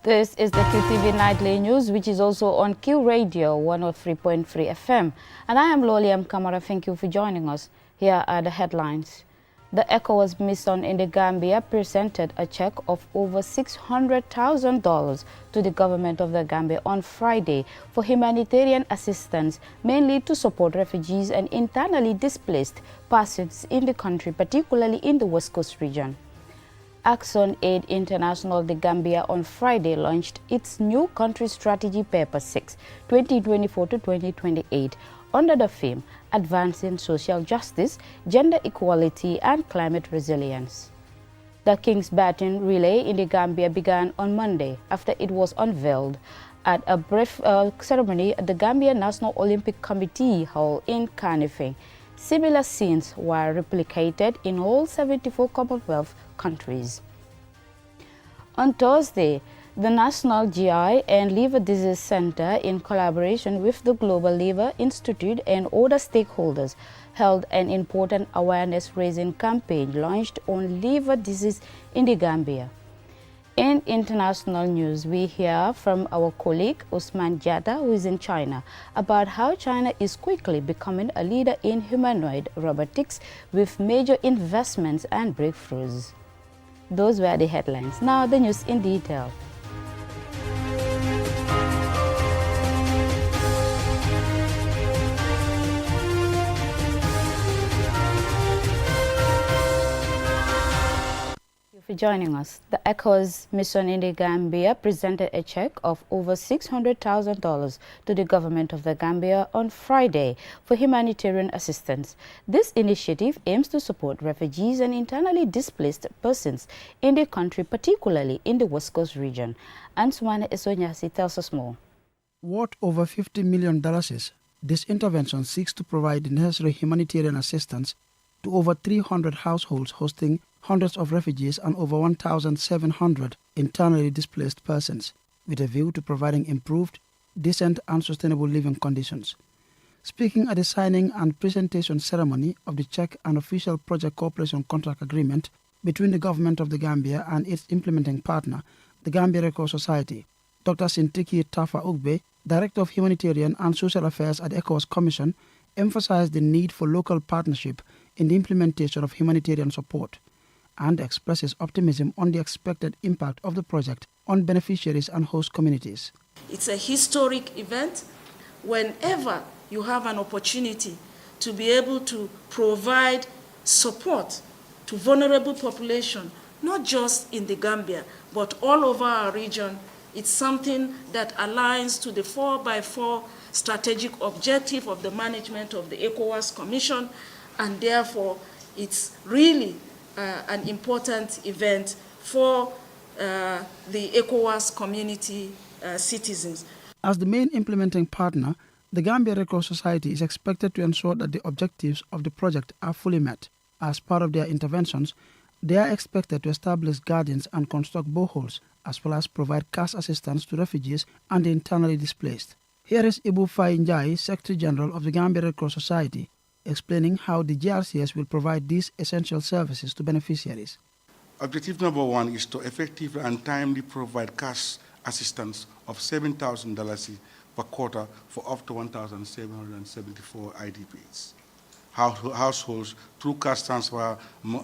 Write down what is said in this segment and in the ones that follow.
This is the QTV Nightly News, which is also on Q Radio 103.3 FM. And I am Loliam Kamara. Thank you for joining us. Here are the headlines. The ECOWAS mission in the Gambia presented a check of over $600,000 to the government of the Gambia on Friday for humanitarian assistance, mainly to support refugees and internally displaced persons in the country, particularly in the West Coast region. ActionAid International de Gambia on Friday launched its new country strategy paper 6, 2024 to 2028, under the theme Advancing Social Justice, Gender Equality and Climate Resilience. The King's Baton relay in the Gambia began on Monday after it was unveiled at a brief ceremony at the Gambia National Olympic Committee Hall in Kanifing. Similar scenes were replicated in all 74 Commonwealth countries. On Thursday, the National GI and Liver Disease Center, in collaboration with the Global Liver Institute and other stakeholders, held an important awareness-raising campaign launched on liver disease in the Gambia. In international news, we hear from our colleague Usman Jata, who is in China, about how China is quickly becoming a leader in humanoid robotics with major investments and breakthroughs. Those were the headlines. Now the news in detail. For joining us. The ECOWAS mission in the Gambia presented a check of over $600,000 to the government of the Gambia on Friday for humanitarian assistance. This initiative aims to support refugees and internally displaced persons in the country, particularly in the West Coast region. Ansumane Esonyasi tells us more. Worth over $50 million, this intervention seeks to provide the necessary humanitarian assistance to over 300 households hosting hundreds of refugees and over 1,700 internally displaced persons, with a view to providing improved, decent and sustainable living conditions. Speaking at the signing and presentation ceremony of the check and official project cooperation contract agreement between the government of the Gambia and its implementing partner, the Gambia Red Cross Society, Dr. Sintiki Tafa Ugbe, Director of Humanitarian and Social Affairs at the ECOWAS Commission, emphasized the need for local partnership in the implementation of humanitarian support, and expresses optimism on the expected impact of the project on beneficiaries and host communities. It's a historic event. Whenever you have an opportunity to be able to provide support to vulnerable population, not just in the Gambia, but all over our region, it's something that aligns to the 4x4 strategic objective of the management of the ECOWAS Commission, and therefore it's really an important event for the ECOWAS community citizens. As the main implementing partner, the Gambia Red Cross Society is expected to ensure that the objectives of the project are fully met. As part of their interventions, they are expected to establish gardens and construct boreholes, as well as provide cash assistance to refugees and the internally displaced. Here is Ibu Fai Njai, Secretary General of the Gambia Red Cross Society, explaining how the GRCS will provide these essential services to beneficiaries. Objective number one is to effectively and timely provide cash assistance of $7,000 per quarter for up to 1,774 IDPs, households through cash transfer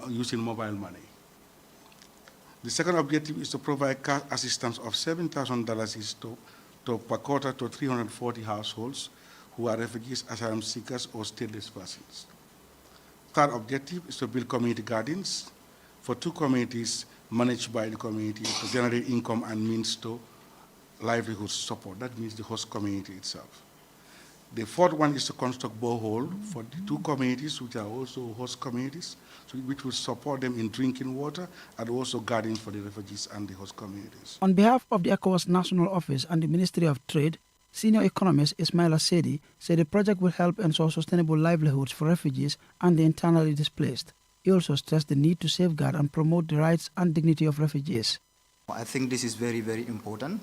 using mobile money. The second objective is to provide cash assistance of $7,000 per quarter to 340 households who are refugees, asylum seekers, or stateless persons. Third objective is to build community gardens for 2 communities managed by the community to generate income and means to livelihood support. That means the host community itself. The fourth one is to construct borehole for the 2 communities, which are also host communities, which will support them in drinking water, and also gardens for the refugees and the host communities. On behalf of the ECOWAS National Office and the Ministry of Trade, Senior economist Ismaila Sedi said the project will help ensure sustainable livelihoods for refugees and the internally displaced. He also stressed the need to safeguard and promote the rights and dignity of refugees. I think this is very, very important.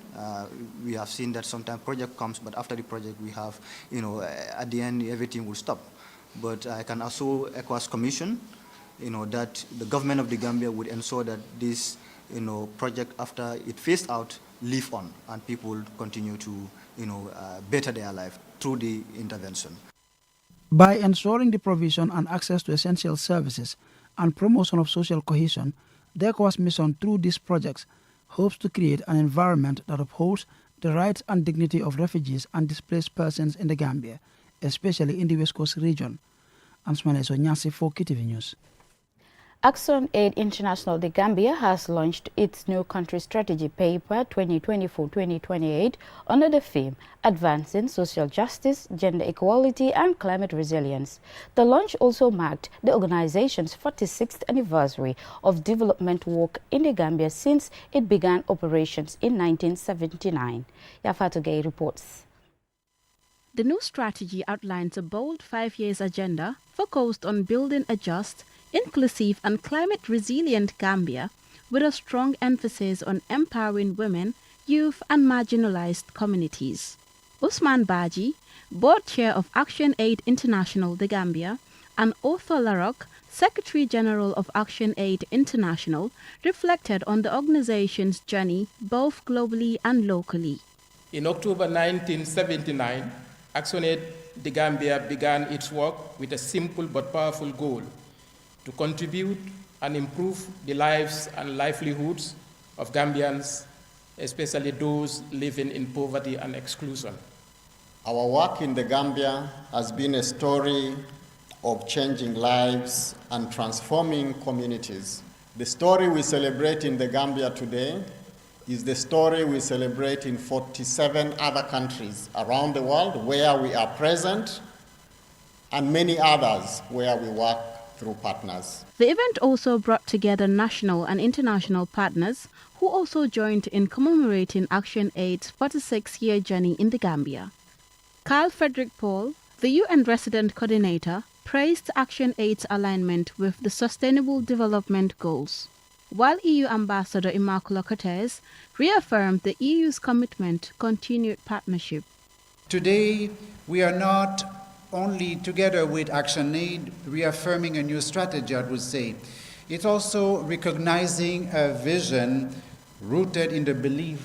We have seen that sometimes project comes, but after the project we have, at the end everything will stop. But I can also ECOWAS Commission, that the government of the Gambia would ensure that this project, after it phased out, live on, and people continue to, better their life through the intervention. By ensuring the provision and access to essential services and promotion of social cohesion, the ECOWAS mission through these projects hopes to create an environment that upholds the rights and dignity of refugees and displaced persons in the Gambia, especially in the West Coast region. Ansmane So Nyasi for KTV News. ActionAid International The Gambia has launched its new country strategy paper 2024-2028 under the theme Advancing Social Justice, Gender Equality and Climate Resilience. The launch also marked the organization's 46th anniversary of development work in the Gambia since it began operations in 1979. Yafatu Gay reports. The new strategy outlines a bold 5-year agenda focused on building a just, inclusive and climate-resilient Gambia with a strong emphasis on empowering women, youth and marginalized communities. Usman Baji, Board Chair of ActionAid International The Gambia, and Arthur Larocque, Secretary General of ActionAid International, reflected on the organization's journey both globally and locally. In October 1979, ActionAid The Gambia began its work with a simple but powerful goal: to contribute and improve the lives and livelihoods of Gambians, especially those living in poverty and exclusion. Our work in the Gambia has been a story of changing lives and transforming communities. The story we celebrate in the Gambia today is the story we celebrate in 47 other countries around the world where we are present, and many others where we work through partners. The event also brought together national and international partners who also joined in commemorating ActionAid's 46-year journey in the Gambia. Carl Frederick Paul, the UN Resident Coordinator, praised ActionAid's alignment with the Sustainable Development Goals, while EU Ambassador Immaculata Cortez reaffirmed the EU's commitment to continued partnership. Today, we are not only together with ActionAid reaffirming a new strategy, I would say. It's also recognizing a vision rooted in the belief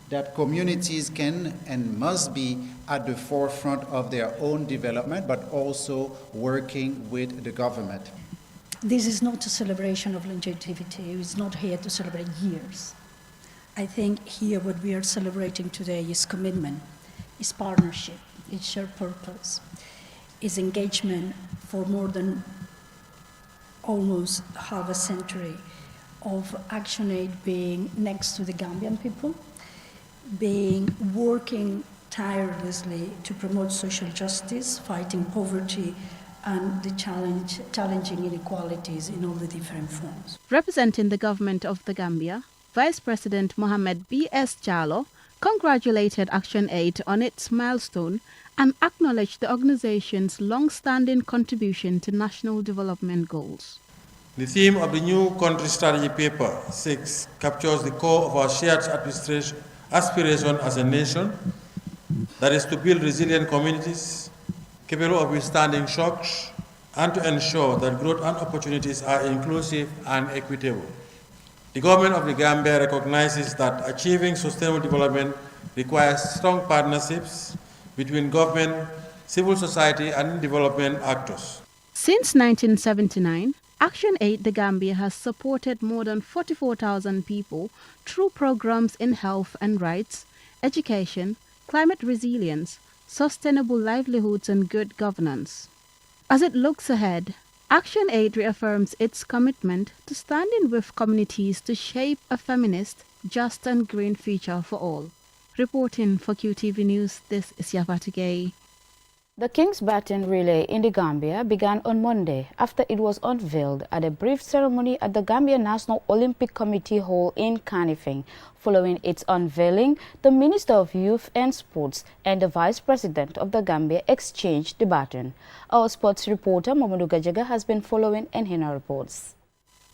that communities can and must be at the forefront of their own development, but also working with the government. This is not a celebration of longevity. It's not here to celebrate years. I think here what we are celebrating today is commitment, is partnership, is shared purpose, is engagement for more than almost half a century of ActionAid being next to the Gambian people, working tirelessly to promote social justice, fighting poverty, and the challenging inequalities in all the different forms. Representing the government of the Gambia, Vice President Mohamed B.S. Jallow congratulated ActionAid on its milestone and acknowledged the organization's long-standing contribution to national development goals. The theme of the new country strategy paper 6 captures the core of our shared aspiration as a nation, that is to build resilient communities capable of withstanding shocks and to ensure that growth and opportunities are inclusive and equitable. The government of the Gambia recognizes that achieving sustainable development requires strong partnerships between government, civil society, and development actors. Since 1979, ActionAid The Gambia has supported more than 44,000 people through programs in health and rights, education, climate resilience, sustainable livelihoods, and good governance. As it looks ahead, ActionAid reaffirms its commitment to standing with communities to shape a feminist, just and green future for all. Reporting for QTV News, this is Yafatu Gay. The King's Baton Relay in the Gambia began on Monday after it was unveiled at a brief ceremony at the Gambia National Olympic Committee Hall in Kanifing. Following its unveiling, the Minister of Youth and Sports and the Vice President of the Gambia exchanged the baton. Our sports reporter Mamadou Gajaga has been following and he now reports.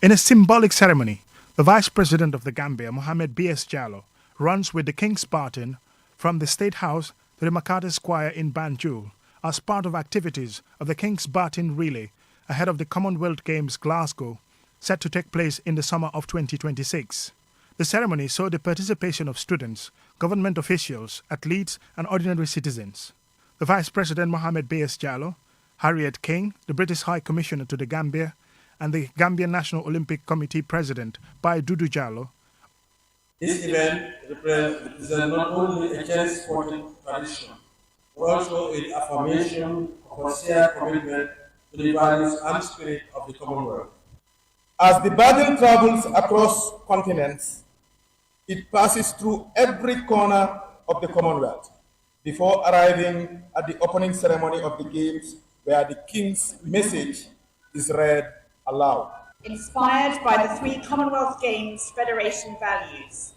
In a symbolic ceremony, the Vice President of the Gambia, Mohamed B.S. Jallow, runs with the King's Baton from the State House to the Makati Square in Banjul as part of activities of the King's Baton Relay ahead of the Commonwealth Games Glasgow, set to take place in the summer of 2026. The ceremony saw the participation of students, government officials, athletes, and ordinary citizens. The Vice President Mohamed B.S. Jallow, Harriet King, the British High Commissioner to the Gambia, and the Gambian National Olympic Committee President, Bai Dudu Jallow. This event represents not only a cherished sporting tradition, but also an affirmation of our shared commitment to the values and spirit of the Commonwealth. As the baton travels across continents, it passes through every corner of the Commonwealth before arriving at the opening ceremony of the Games, where the King's message is read aloud. Inspired by the 3 Commonwealth Games Federation values,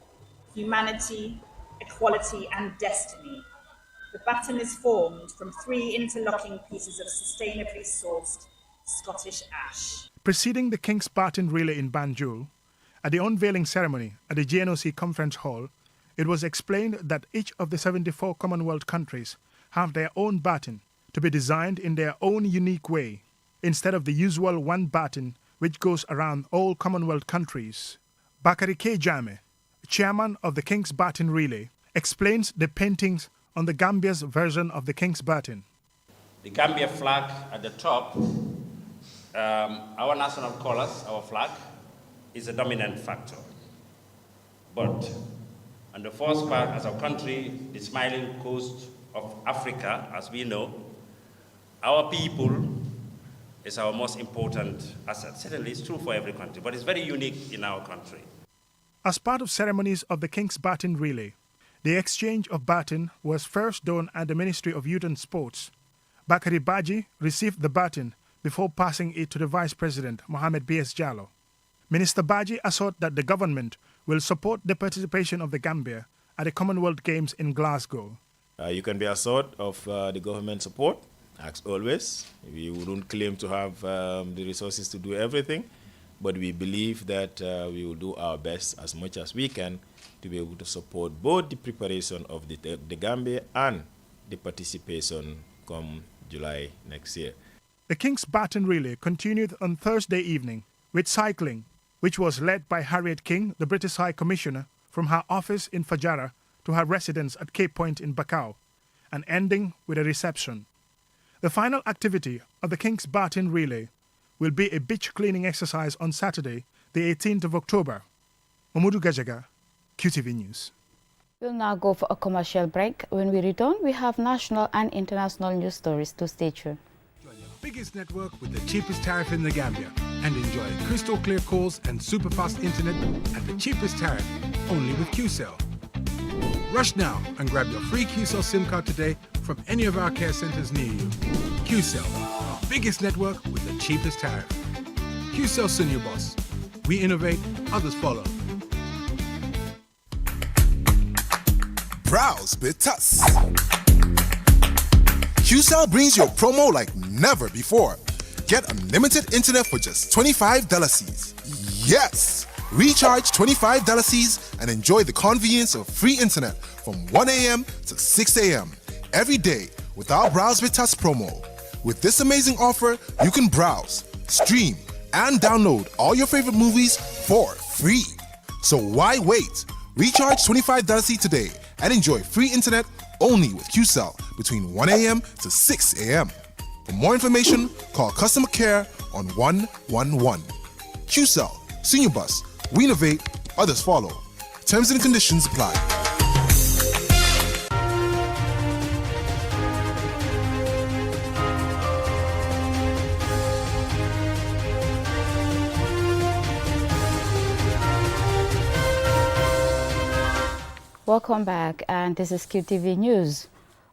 humanity, equality, and destiny, the baton is formed from 3 interlocking pieces of sustainably sourced Scottish ash. Preceding the King's Baton Relay in Banjul, at the unveiling ceremony at the GNOC Conference Hall, it was explained that each of the 74 Commonwealth countries have their own baton to be designed in their own unique way, instead of the usual one baton which goes around all Commonwealth countries. Bakari K. Jame, chairman of the King's Baton Relay, explains the paintings on the Gambia's version of the King's Baton. The Gambia flag at the top, our national colors, our flag, is a dominant factor. But on the first part, as our country, the smiling coast of Africa, as we know, our people is our most important asset. Certainly, it's true for every country, but it's very unique in our country. As part of ceremonies of the King's Baton Relay, the exchange of baton was first done at the Ministry of Youth and Sports. Bakari Baji received the baton before passing it to the Vice President, Mohamed B.S. Jallow. Minister Baji assured that the government will support the participation of the Gambia at the Commonwealth Games in Glasgow. You can be assured of the government support, as always. We wouldn't claim to have the resources to do everything, but we believe that we will do our best as much as we can to be able to support both the preparation of the Gambia and the participation come July next year. The King's Baton Relay continued on Thursday evening with cycling, which was led by Harriet King, the British High Commissioner, from her office in Fajara to her residence at Cape Point in Bakau, and ending with a reception. The final activity of the King's Baton Relay will be a beach cleaning exercise on Saturday, the 18th of October. Mamudu Gajaga, QTV News. We'll now go for a commercial break. When we return, we have national and international news stories to stay tuned. Biggest network with the cheapest tariff in the Gambia, and enjoy crystal clear calls and super fast internet at the cheapest tariff only with QCell. Rush now and grab your free QCell SIM card today from any of our care centers near you. QCell, our biggest network with the cheapest tariff. QCell Senior Boss. We innovate, others follow. Browse with us. QCell brings you a promo like never before. Get unlimited internet for just $25. Yes! Recharge $25 and enjoy the convenience of free internet from 1 a.m. to 6 a.m. every day with our Browse with Us promo. With this amazing offer, you can browse, stream, and download all your favorite movies for free. So why wait? Recharge $25 today and enjoy free internet only with QCell between 1 a.m. to 6 a.m. For more information, call customer care on 111. QCell, Senior Bus, we innovate, others follow. Terms and conditions apply. Welcome back, and this is QTV News.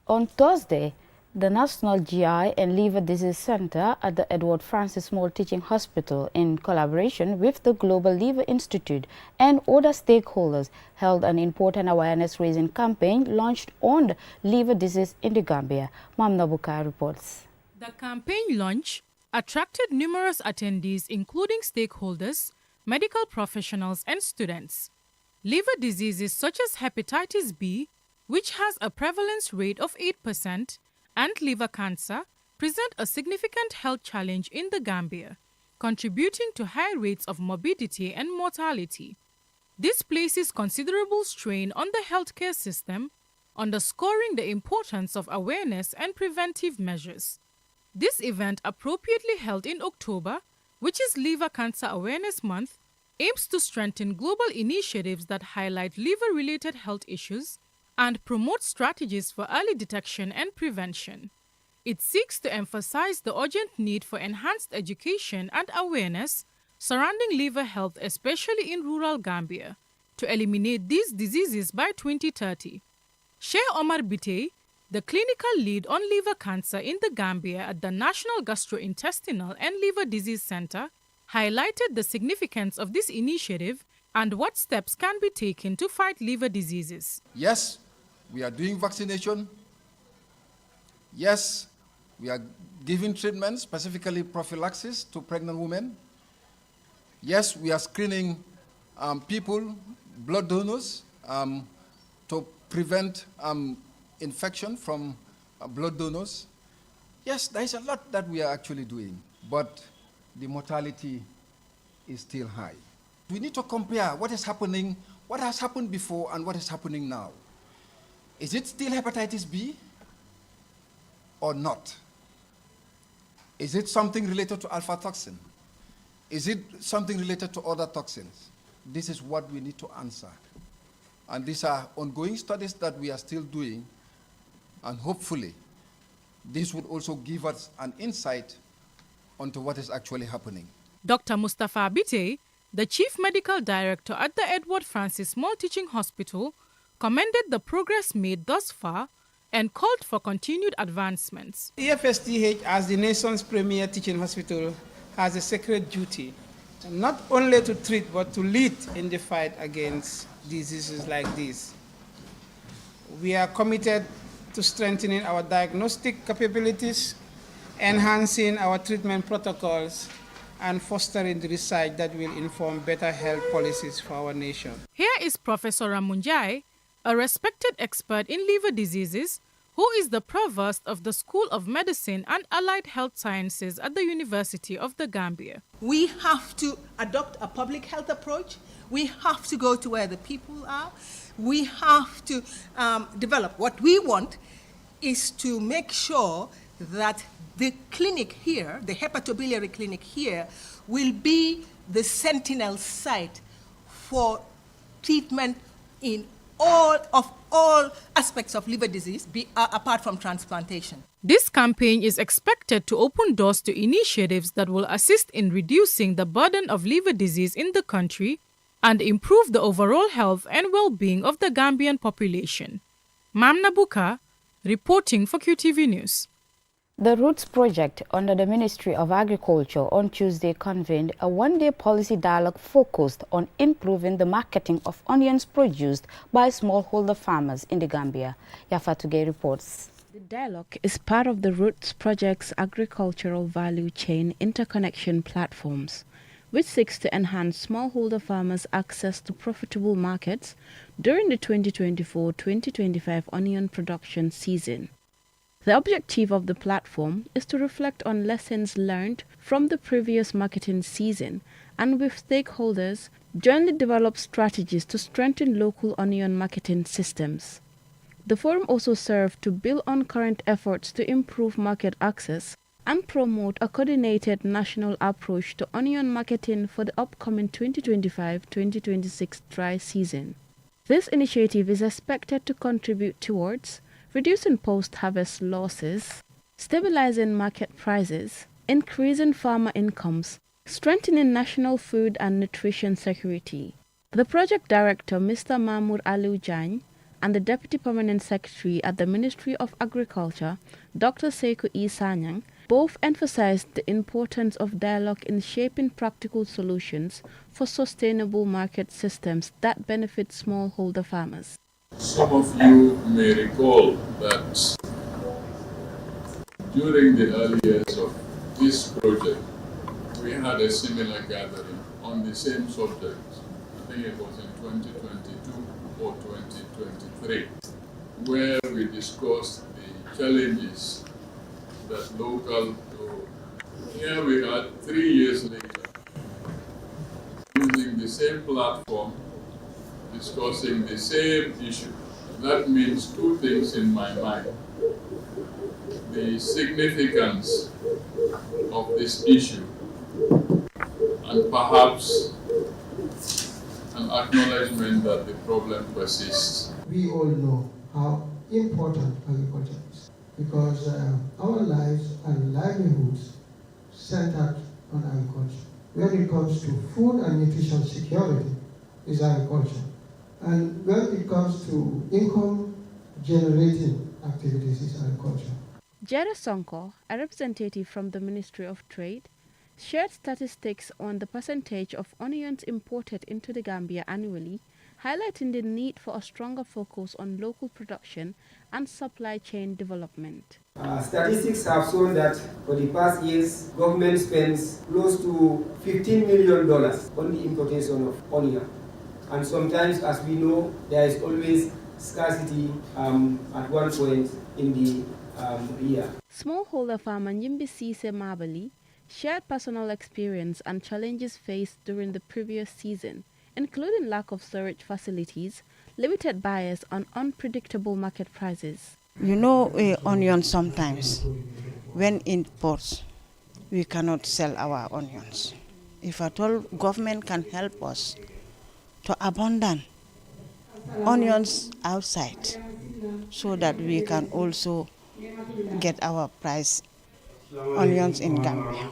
On Thursday, the National GI and Liver Disease Center at the Edward Francis Moore Teaching Hospital, in collaboration with the Global Liver Institute and other stakeholders, held an important awareness-raising campaign launched on liver disease in the Gambia. Mamna Bukai reports. The campaign launch attracted numerous attendees, including stakeholders, medical professionals, and students. Liver diseases such as hepatitis B, which has a prevalence rate of 8%, and liver cancer present a significant health challenge in the Gambia, contributing to high rates of morbidity and mortality. This places considerable strain on the healthcare system, underscoring the importance of awareness and preventive measures. This event, appropriately held in October, which is Liver Cancer Awareness Month, aims to strengthen global initiatives that highlight liver-related health issues and promote strategies for early detection and prevention. It seeks to emphasize the urgent need for enhanced education and awareness surrounding liver health, especially in rural Gambia, to eliminate these diseases by 2030. Sheikh Omar Bitey, the clinical lead on liver cancer in the Gambia at the National Gastrointestinal and Liver Disease Center, highlighted the significance of this initiative and what steps can be taken to fight liver diseases. Yes, we are doing vaccination. Yes, we are giving treatment, specifically prophylaxis to pregnant women. Yes, we are screening people, blood donors, to prevent infection from blood donors. Yes, there is a lot that we are actually doing, but the mortality is still high. We need to compare what is happening, what has happened before and what is happening now. Is it still hepatitis B or not? Is it something related to alpha toxin? Is it something related to other toxins? This is what we need to answer. And these are ongoing studies that we are still doing, and hopefully this would also give us an insight onto what is actually happening. Dr. Mustafa Bitey, the Chief Medical Director at the Edward Francis Small Teaching Hospital, commended the progress made thus far and called for continued advancements. EFSTH, as the nation's premier teaching hospital, has a sacred duty, not only to treat but to lead in the fight against diseases like this. We are committed to strengthening our diagnostic capabilities, enhancing our treatment protocols, and fostering the research that will inform better health policies for our nation. Here is Professor Ramunjai, a respected expert in liver diseases, who is the provost of the School of Medicine and Allied Health Sciences at the University of the Gambia. We have to adopt a public health approach. We have to go to where the people are. We have to develop. What we want is to make sure that the clinic here, the hepatobiliary clinic here, will be the sentinel site for treatment in all aspects of liver disease, apart from transplantation. This campaign is expected to open doors to initiatives that will assist in reducing the burden of liver disease in the country and improve the overall health and well-being of the Gambian population. Mamna Buka, reporting for QTV News. The Roots Project under the Ministry of Agriculture on Tuesday convened a one-day policy dialogue focused on improving the marketing of onions produced by smallholder farmers in the Gambia. Yafatuge reports. The dialogue is part of the Roots Project's agricultural value chain interconnection platforms, which seeks to enhance smallholder farmers' access to profitable markets during the 2024-2025 onion production season. The objective of the platform is to reflect on lessons learned from the previous marketing season and with stakeholders jointly develop strategies to strengthen local onion marketing systems. The forum also served to build on current efforts to improve market access and promote a coordinated national approach to onion marketing for the upcoming 2025-2026 dry season. This initiative is expected to contribute towards reducing post-harvest losses, stabilizing market prices, increasing farmer incomes, strengthening national food and nutrition security. The project director, Mr. Mahmoud Aliu Jain, and the Deputy Permanent Secretary at the Ministry of Agriculture, Dr. Sekou E. Sanyang, both emphasized the importance of dialogue in shaping practical solutions for sustainable market systems that benefit smallholder farmers. Some of you may recall that during the early years of this project, we had a similar gathering on the same subject. I think it was in 2022 or 2023, where we discussed the challenges that local. Here we are 3 years later, using the same platform discussing the same issue. That means two things in my mind. The significance of this issue and perhaps an acknowledgement that the problem persists. We all know how important agriculture is because our lives and livelihoods centered on agriculture. When it comes to food and nutrition security, is agriculture. And when it comes to income generating activities, is agriculture. Jera Sonko, a representative from the Ministry of Trade, shared statistics on the percentage of onions imported into the Gambia annually, highlighting the need for a stronger focus on local production and supply chain development. Statistics have shown that for the past years, government spends close to $15 million on the importation of onion. And sometimes, as we know, there is always scarcity at one point in the year. Smallholder farmer Njimbi Sise Mabali shared personal experience and challenges faced during the previous season, including lack of storage facilities, limited buyers, and unpredictable market prices. You know, onions sometimes, when imports, we cannot sell our onions. If at all government can help us to abandon onions outside so that we can also get our price onions in Gambia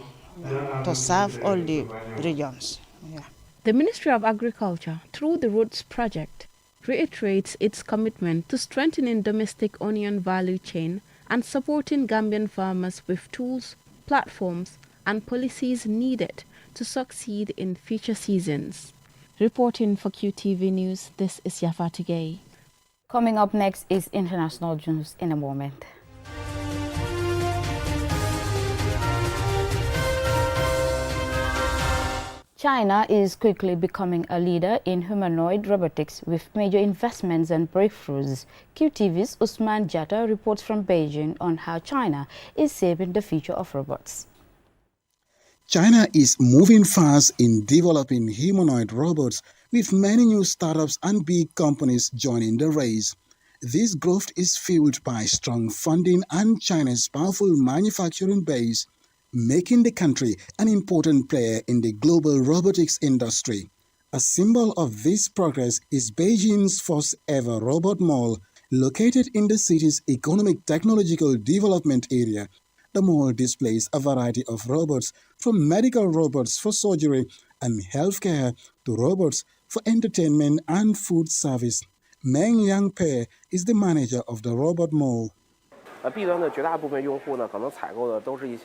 to serve all the regions. Yeah. The Ministry of Agriculture, through the Roots Project, reiterates its commitment to strengthening domestic onion value chain and supporting Gambian farmers with tools, platforms, and policies needed to succeed in future seasons. Reporting for QTV News, this is Yafati Gay. Coming up next is international news in a moment. China is quickly becoming a leader in humanoid robotics with major investments and breakthroughs. QTV's Usman Jatta reports from Beijing on how China is shaping the future of robots. China is moving fast in developing humanoid robots, with many new startups and big companies joining the race. This growth is fueled by strong funding and China's powerful manufacturing base, making the country an important player in the global robotics industry. A symbol of this progress is Beijing's first ever robot mall, located in the city's economic technological development area. The mall displays a variety of robots, from medical robots for surgery and healthcare to robots for entertainment and food service. Meng Yangpe is the manager of the robot mall.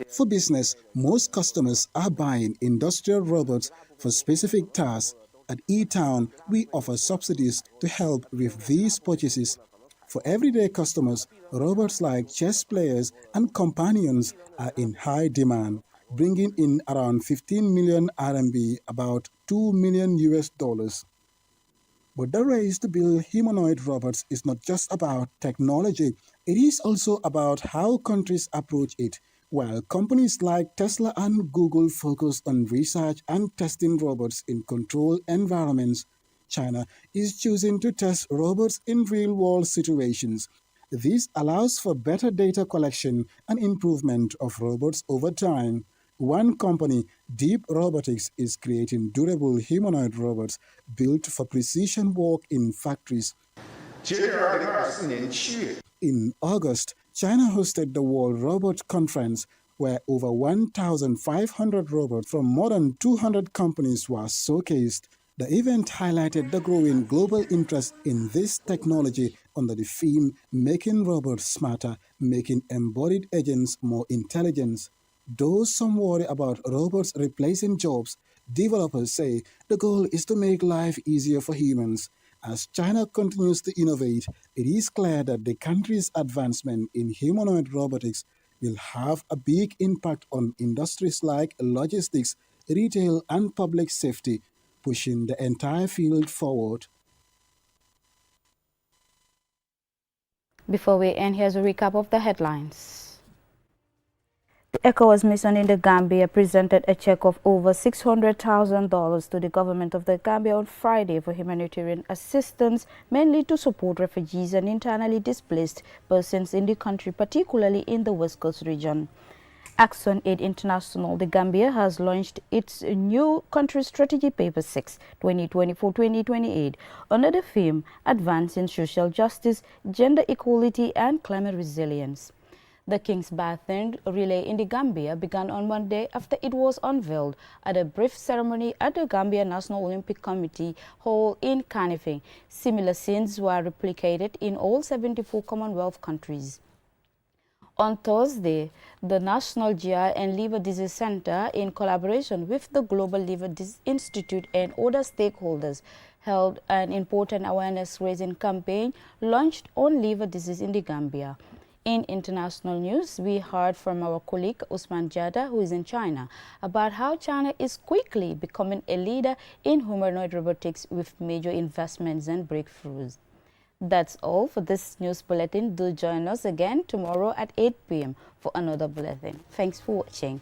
For business, most customers are buying industrial robots for specific tasks. At E-Town, we offer subsidies to help with these purchases. For everyday customers, robots like chess players and companions are in high demand, bringing in around 15 million RMB, about $2 million US. But the race to build humanoid robots is not just about technology, it is also about how countries approach it. While companies like Tesla and Google focus on research and testing robots in controlled environments, China is choosing to test robots in real-world situations. This allows for better data collection and improvement of robots over time. One company, Deep Robotics, is creating durable humanoid robots built for precision work in factories. In August, China hosted the World Robot Conference, where over 1,500 robots from more than 200 companies were showcased. The event highlighted the growing global interest in this technology under the theme "Making Robots Smarter, Making Embodied Agents More Intelligent." Though some worry about robots replacing jobs, developers say the goal is to make life easier for humans. As China continues to innovate, it is clear that the country's advancement in humanoid robotics will have a big impact on industries like logistics, retail, and public safety, pushing the entire field forward. Before we end, here's a recap of the headlines. ECOWAS mission in the Gambia presented a check of over $600,000 to the government of the Gambia on Friday for humanitarian assistance, mainly to support refugees and internally displaced persons in the country, particularly in the West Coast region. ActionAid International, the Gambia, has launched its new country strategy paper 6, 2024-2028, under the theme Advancing Social Justice, Gender Equality and Climate Resilience. The King's Baton relay in the Gambia began on Monday after it was unveiled at a brief ceremony at the Gambia National Olympic Committee Hall in Kanifing. Similar scenes were replicated in all 74 Commonwealth countries. On Thursday, the National GI and Liver Disease Center, in collaboration with the Global Liver Institute and other stakeholders, held an important awareness-raising campaign launched on liver disease in the Gambia. In international news, we heard from our colleague Usman Jada, who is in China, about how China is quickly becoming a leader in humanoid robotics with major investments and breakthroughs. That's all for this news bulletin. Do join us again tomorrow at 8 p.m. for another bulletin. Thanks for watching.